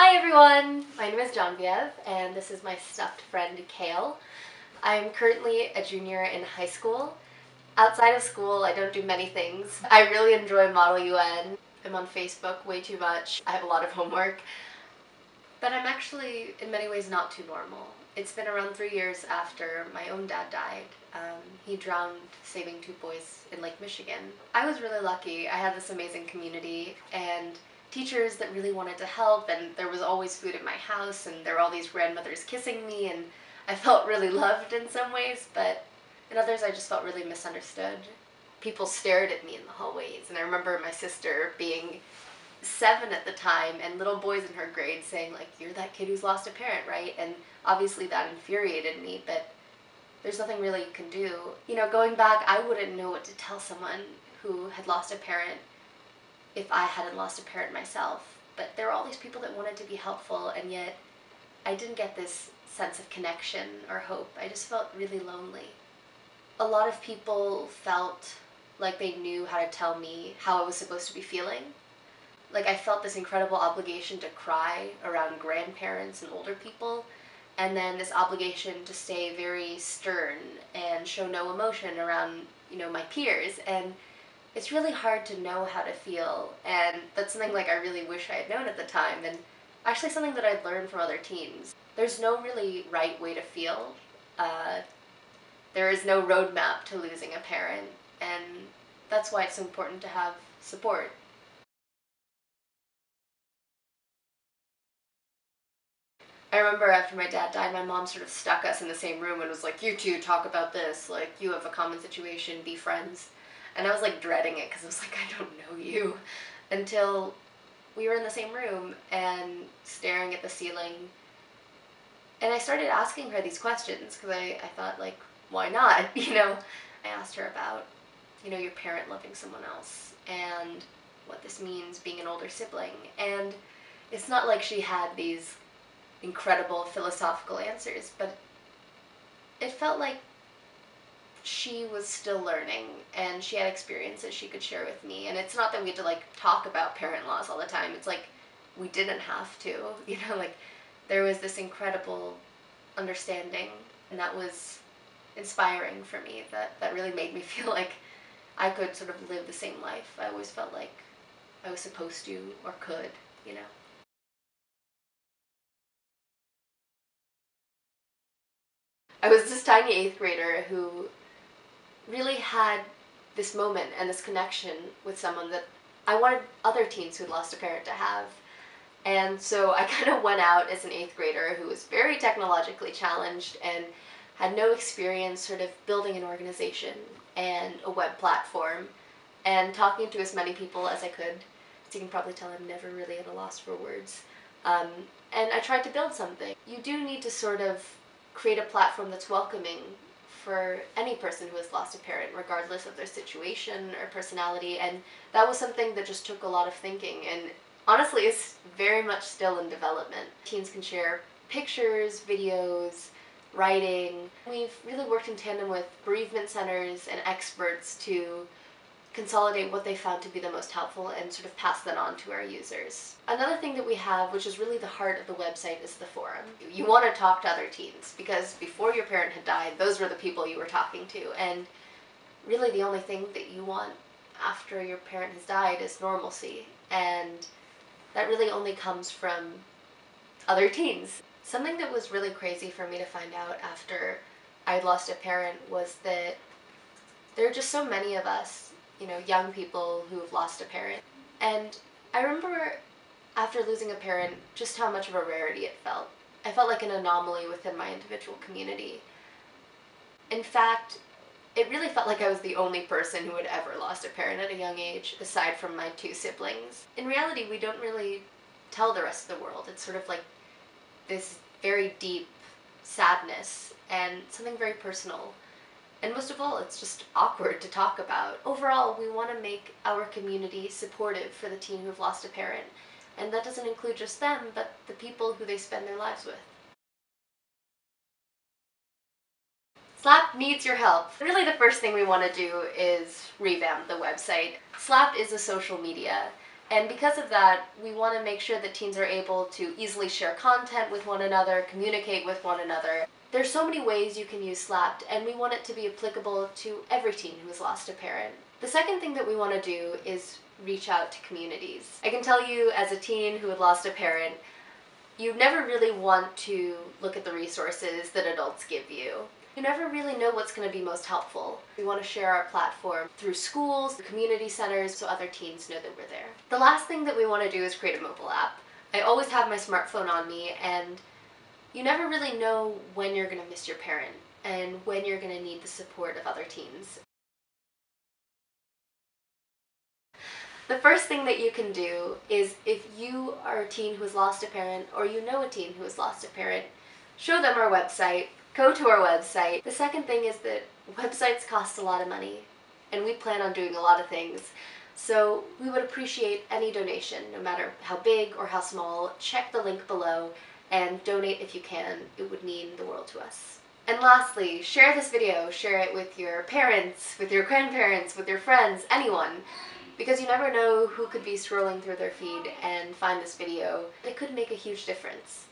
Hi everyone! My name is Genevieve and this is my stuffed friend Kale. I'm currently a junior in high school. Outside of school, I don't do many things. I really enjoy Model UN. I'm on Facebook way too much. I have a lot of homework. But I'm actually, in many ways, not too normal. It's been around 3 years after my own dad died. He drowned saving 2 boys in Lake Michigan. I was really lucky. I had this amazing community and teachers that really wanted to help, and there was always food in my house, and there were all these grandmothers kissing me, and I felt really loved in some ways, but in others I just felt really misunderstood. People stared at me in the hallways, and I remember my sister being 7 at the time, and little boys in her grade saying, like, "You're that kid who's lost a parent, right?" And obviously that infuriated me, but there's nothing really you can do. You know, going back, I wouldn't know what to tell someone who had lost a parent if I hadn't lost a parent myself. But there were all these people that wanted to be helpful, and yet I didn't get this sense of connection or hope. I just felt really lonely. A lot of people felt like they knew how to tell me how I was supposed to be feeling. Like, I felt this incredible obligation to cry around grandparents and older people, and then this obligation to stay very stern and show no emotion around, my peers. And it's really hard to know how to feel, and that's something like I really wish I had known at the time, and actually something that I'd learned from other teens. There's no really right way to feel. There is no roadmap to losing a parent, and that's why it's so important to have support. I remember after my dad died, my mom sort of stuck us in the same room and was like, "You two talk about this, like, you have a common situation, be friends." And I was like dreading it because I was like, I don't know you. Until we were in the same room and staring at the ceiling. And I started asking her these questions because I thought, like, why not? I asked her about, your parent loving someone else and what this means being an older sibling. And it's not like she had these incredible philosophical answers, but it felt like she was still learning and she had experiences she could share with me. And it's not that we had to like talk about parent loss all the time. It's like we didn't have to, like there was this incredible understanding, and that was inspiring for me. That really made me feel like I could sort of live the same life I always felt like I was supposed to or could. I was this tiny 8th grader who really had this moment and this connection with someone that I wanted other teens who had lost a parent to have. And so I kind of went out as an 8th grader who was very technologically challenged and had no experience sort of building an organization and a web platform and talking to as many people as I could. As you can probably tell, I'm never really at a loss for words. And I tried to build something. You do need to sort of create a platform that's welcoming for any person who has lost a parent, regardless of their situation or personality, and that was something that just took a lot of thinking, and honestly is very much still in development. Teens can share pictures, videos, writing. We've really worked in tandem with bereavement centers and experts to consolidate what they found to be the most helpful and sort of pass that on to our users. Another thing that we have, which is really the heart of the website, is the forum. You want to talk to other teens because before your parent had died, those were the people you were talking to, and really the only thing that you want after your parent has died is normalcy, and that really only comes from other teens. Something that was really crazy for me to find out after I lost a parent was that there are just so many of us, young people who have lost a parent. And I remember after losing a parent, just how much of a rarity it felt. I felt like an anomaly within my individual community. In fact, it really felt like I was the only person who had ever lost a parent at a young age, aside from my 2 siblings. In reality, we don't really tell the rest of the world. It's sort of like this very deep sadness and something very personal. And most of all, it's just awkward to talk about. Overall, we want to make our community supportive for the teen who've lost a parent. And that doesn't include just them, but the people who they spend their lives with. Slap needs your help. Really, the first thing we want to do is revamp the website. Slap is a social media, And because of that, we want to make sure that teens are able to easily share content with one another, communicate with one another. There's so many ways you can use Slapped, and we want it to be applicable to every teen who has lost a parent. The second thing that we want to do is reach out to communities. I can tell you, as a teen who had lost a parent, you never really want to look at the resources that adults give you. You never really know what's going to be most helpful. We want to share our platform through schools, community centers, so other teens know that we're there. The last thing that we want to do is create a mobile app. I always have my smartphone on me, and you never really know when you're going to miss your parent and when you're going to need the support of other teens. The first thing that you can do is, if you are a teen who has lost a parent, or you know a teen who has lost a parent, show them our website, go to our website. The second thing is that websites cost a lot of money, and we plan on doing a lot of things. So we would appreciate any donation, no matter how big or how small. Check the link below and donate if you can. It would mean the world to us. And lastly, share this video. Share it with your parents, with your grandparents, with your friends, anyone. Because you never know who could be scrolling through their feed and find this video. It could make a huge difference.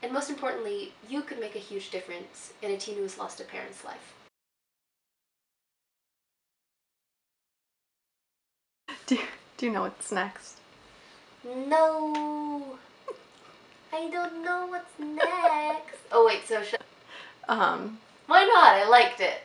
And most importantly, you could make a huge difference in a teen who has lost a parent's life. Do you know what's next? No, I don't know what's next. Oh wait, so why not? I liked it.